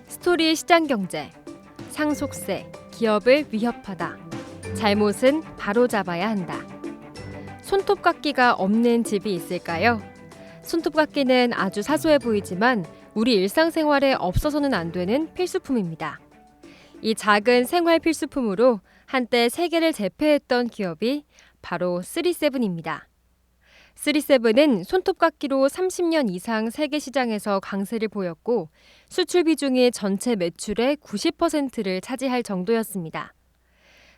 스토리 시장경제, 상속세, 기업을 위협하다. 잘못은 바로잡아야 한다. 손톱깎이가 없는 집이 있을까요? 손톱깎이는 아주 사소해 보이지만 우리 일상생활에 없어서는 안 되는 필수품입니다. 이 작은 생활 필수품으로 한때 세계를 제패했던 기업이 바로 3세븐입니다. 3세븐은 손톱깎이로 30년 이상 세계 시장에서 강세를 보였고 수출 비중이 전체 매출의 90%를 차지할 정도였습니다.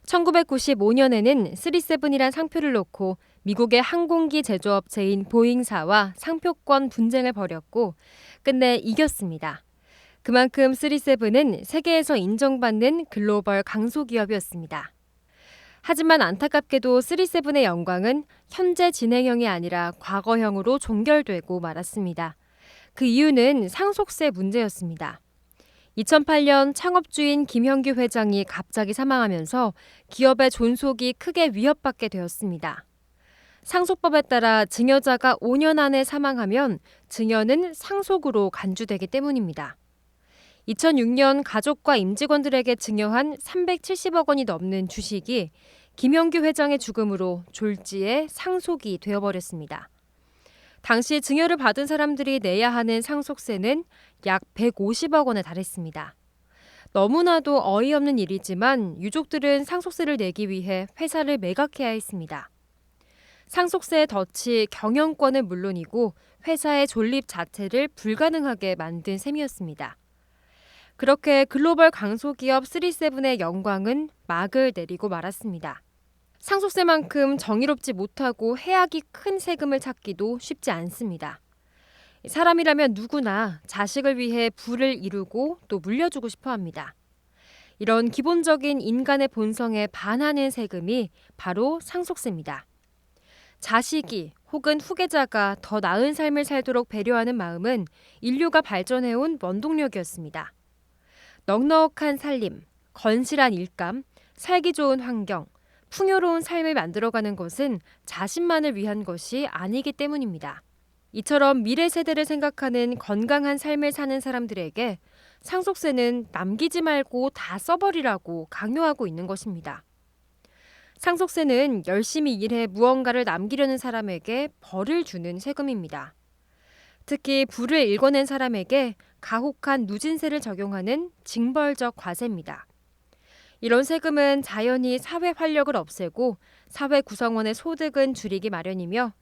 1995년에는 3세븐이란 상표를 놓고 미국의 항공기 제조업체인 보잉사와 상표권 분쟁을 벌였고 끝내 이겼습니다. 그만큼 3세븐은 세계에서 인정받는 글로벌 강소기업이었습니다. 하지만 안타깝게도 3세븐의 영광은 현재 진행형이 아니라 과거형으로 종결되고 말았습니다. 그 이유는 상속세 문제였습니다. 2008년 창업주인 김형규 회장이 갑자기 사망하면서 기업의 존속이 크게 위협받게 되었습니다. 상속법에 따라 증여자가 5년 안에 사망하면 증여는 상속으로 간주되기 때문입니다. 2006년 가족과 임직원들에게 증여한 370억 원이 넘는 주식이 김형규 회장의 죽음으로 졸지에 상속이 되어버렸습니다. 당시 증여를 받은 사람들이 내야 하는 상속세는 약 150억 원에 달했습니다. 너무나도 어이없는 일이지만 유족들은 상속세를 내기 위해 회사를 매각해야 했습니다. 상속세의 덫이 경영권은 물론이고 회사의 존립 자체를 불가능하게 만든 셈이었습니다. 그렇게 글로벌 강소기업 3세븐의 영광은 막을 내리고 말았습니다. 상속세만큼 정의롭지 못하고 해악이 큰 세금을 찾기도 쉽지 않습니다. 사람이라면 누구나 자식을 위해 부를 이루고 또 물려주고 싶어 합니다. 이런 기본적인 인간의 본성에 반하는 세금이 바로 상속세입니다. 자식이 혹은 후계자가 더 나은 삶을 살도록 배려하는 마음은 인류가 발전해온 원동력이었습니다. 넉넉한 살림, 건실한 일감, 살기 좋은 환경, 풍요로운 삶을 만들어가는 것은 자신만을 위한 것이 아니기 때문입니다. 이처럼 미래 세대를 생각하는 건강한 삶을 사는 사람들에게 상속세는 남기지 말고 다 써버리라고 강요하고 있는 것입니다. 상속세는 열심히 일해 무언가를 남기려는 사람에게 벌을 주는 세금입니다. 특히 부를 일궈낸 사람에게 가혹한 누진세를 적용하는 징벌적 과세입니다. 이런 세금은 자연히 사회 활력을 없애고 사회 구성원의 소득은 줄이기 마련이며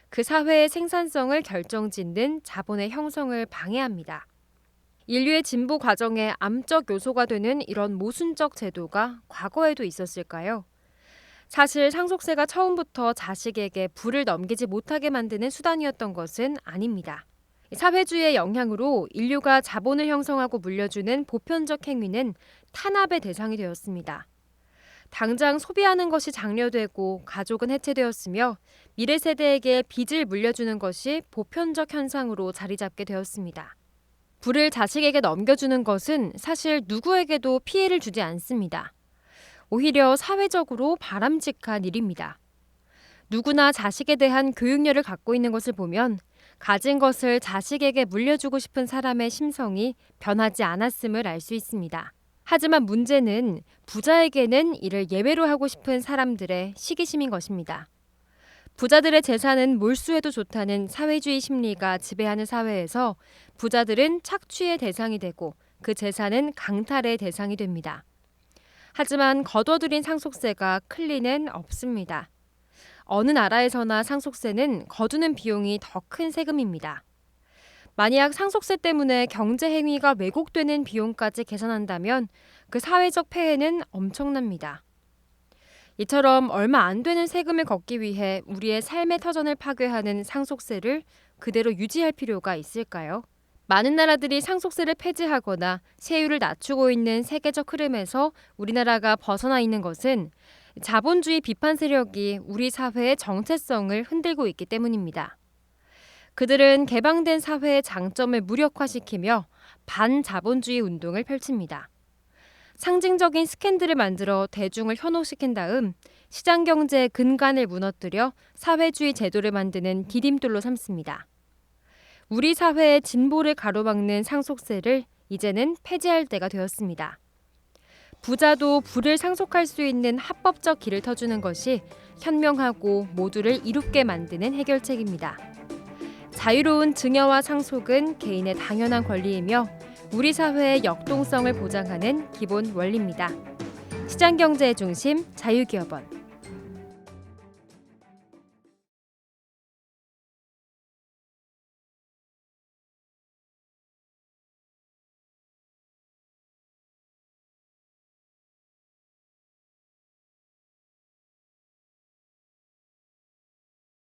그 사회의 생산성을 결정짓는 자본의 형성을 방해합니다. 인류의 진보 과정에 암적 요소가 되는 이런 모순적 제도가 과거에도 있었을까요? 사실 상속세가 처음부터 자식에게 부를 넘기지 못하게 만드는 수단이었던 것은 아닙니다. 사회주의의 영향으로 인류가 자본을 형성하고 물려주는 보편적 행위는 탄압의 대상이 되었습니다. 당장 소비하는 것이 장려되고 가족은 해체되었으며 미래 세대에게 빚을 물려주는 것이 보편적 현상으로 자리 잡게 되었습니다. 부를 자식에게 넘겨주는 것은 사실 누구에게도 피해를 주지 않습니다. 오히려 사회적으로 바람직한 일입니다. 누구나 자식에 대한 교육열을 갖고 있는 것을 보면 가진 것을 자식에게 물려주고 싶은 사람의 심성이 변하지 않았음을 알 수 있습니다. 하지만 문제는 부자에게는 이를 예외로 하고 싶은 사람들의 시기심인 것입니다. 부자들의 재산은 몰수해도 좋다는 사회주의 심리가 지배하는 사회에서 부자들은 착취의 대상이 되고 그 재산은 강탈의 대상이 됩니다. 하지만 거둬들인 상속세가 클 리는 없습니다. 어느 나라에서나 상속세는 거두는 비용이 더 큰 세금입니다. 만약 상속세 때문에 경제 행위가 왜곡되는 비용까지 계산한다면 그 사회적 폐해는 엄청납니다. 이처럼 얼마 안 되는 세금을 걷기 위해 우리의 삶의 터전을 파괴하는 상속세를 그대로 유지할 필요가 있을까요? 많은 나라들이 상속세를 폐지하거나 세율을 낮추고 있는 세계적 흐름에서 우리나라가 벗어나 있는 것은 자본주의 비판 세력이 우리 사회의 정체성을 흔들고 있기 때문입니다. 그들은 개방된 사회의 장점을 무력화시키며 반자본주의 운동을 펼칩니다. 상징적인 스캔들을 만들어 대중을 현혹시킨 다음 시장경제의 근간을 무너뜨려 사회주의 제도를 만드는 디딤돌로 삼습니다. 우리 사회의 진보를 가로막는 상속세를 이제는 폐지할 때가 되었습니다. 부자도 부를 상속할 수 있는 합법적 길을 터주는 것이 현명하고 모두를 이롭게 만드는 해결책입니다. 자유로운 증여와 상속은 개인의 당연한 권리이며 우리 사회의 역동성을 보장하는 기본 원리입니다. 시장경제의 중심 자유기업원